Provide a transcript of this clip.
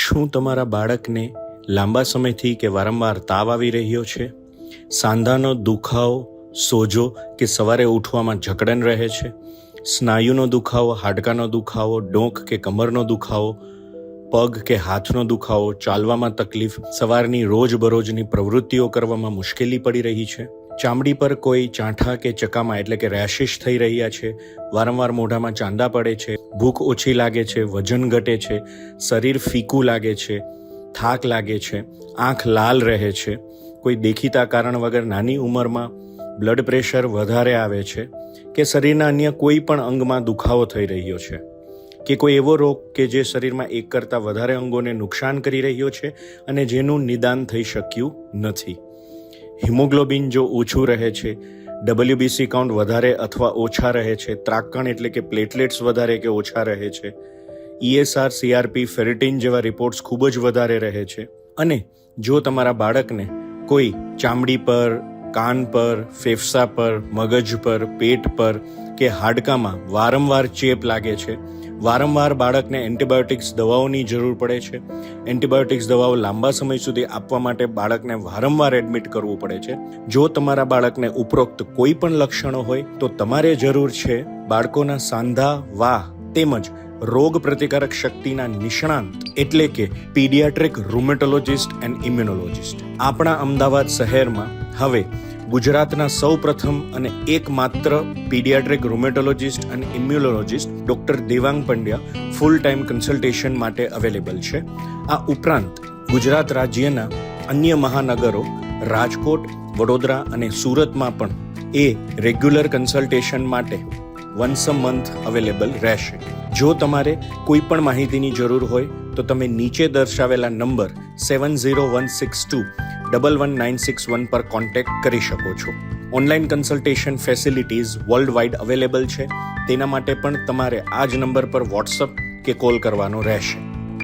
શું તમારા બાળકને લાંબા સમયથી કે વારંવાર તાવ આવી રહ્યો છે? સાંધાનો દુખાવો, સોજો કે સવારે ઉઠવામાં જકડન રહે છે? સ્નાયુનો દુખાવો, હાડકાનો દુખાવો, ડોક કે કમરનો દુખાવો, પગ કે હાથનો દુખાવો, ચાલવામાં તકલીફ, સવારની રોજબરોજની પ્રવૃત્તિઓ કરવામાં મુશ્કેલી પડી રહી છે? ચામડી પર કોઈ ચાંઠા કે ચકામા એટલે કે રેશિશ થઈ રહ્યા છે? વારંવાર મોઢામાં ચાંદા પડે છે? ભૂખ ઓછી લાગે છે? વજન ઘટે છે? શરીર ફીકું લાગે છે? થાક લાગે છે? આંખ લાલ રહે છે? કોઈ દેખીતા કારણ વગર નાની ઉંમરમાં બ્લડ પ્રેશર વધારે આવે છે? કે શરીરના અન્ય કોઈ પણ અંગમાં દુખાવો થઈ રહ્યો છે? કે કોઈ એવો રોગ કે જે શરીરમાં એક કરતાં વધારે અંગોને નુકસાન કરી રહ્યો છે અને જેનું નિદાન થઈ શક્યું નથી? હિમોગ્લોબિન જો ઓછું રહે છે, WBC કાઉન્ટ વધારે અથવા ઓછા રહે છે, ત્રાકણ એટલે કે પ્લેટલેટ્સ વધારે કે ઓછા રહે છે, ESR, CRP, ફેરિટીન જેવા રિપોર્ટ્સ ખૂબ જ વધારે રહે છે, અને જો તમારા બાળકને કોઈ ચામડી પર, કાન પર, ફેફસા પર, મગજ પર, પેટ પર કે હાડકામાં વારંવાર ચેપ લાગે છે, વારંવાર બાળકને એન્ટીબાયોટિક્સ દવાઓની જરૂર પડે છે, એન્ટીબાયોટિક્સ દવાઓ લાંબા સમય સુધી આપવા માટે બાળકને વારંવાર એડમિટ કરવું પડે છે, જો તમારા બાળકને ઉપરોક્ત કોઈ પણ લક્ષણો હોય તો તમારે જરૂર છે બાળકોના સાંધા, વાહ તેમજ રોગ પ્રતિકારક શક્તિના નિષ્ણાંત એટલે કે પીડિયાટ્રિક રૂમેટોલોજિસ્ટ એન્ડ ઇમ્યુનોલોજિસ્ટ. આપણા અમદાવાદ શહેરમાં હવે ગુજરાતના સૌપ્રથમ અને એકમાત્ર પીડિયાટ્રિક રૂમેટોલોજિસ્ટ અને immunologist doctor Devang Pandya full time consultation માટે અવેલેબલ છે. આ ઉપરાંત ગુજરાત રાજ્યના અન્ય મહાનગરો રાજકોટ, વડોદરા અને સુરતમાં પણ એ રેગ્યુલર કન્સલ્ટેશન માટે વન્સ અ મંથ અવેલેબલ રહેશે. જો તમારે કોઈ પણ માહિતીની જરૂર હોય તો તમે નીચે દર્શાવેલા નંબર 7016211961 પર કોન્ટેક્ટ કરી શકો છો. Online consultation facilities world wide available છે. તેના માટે પણ તમારે આ જ નંબર પર વોટ્સઅપ કે કોલ કરવાનો રહેશે.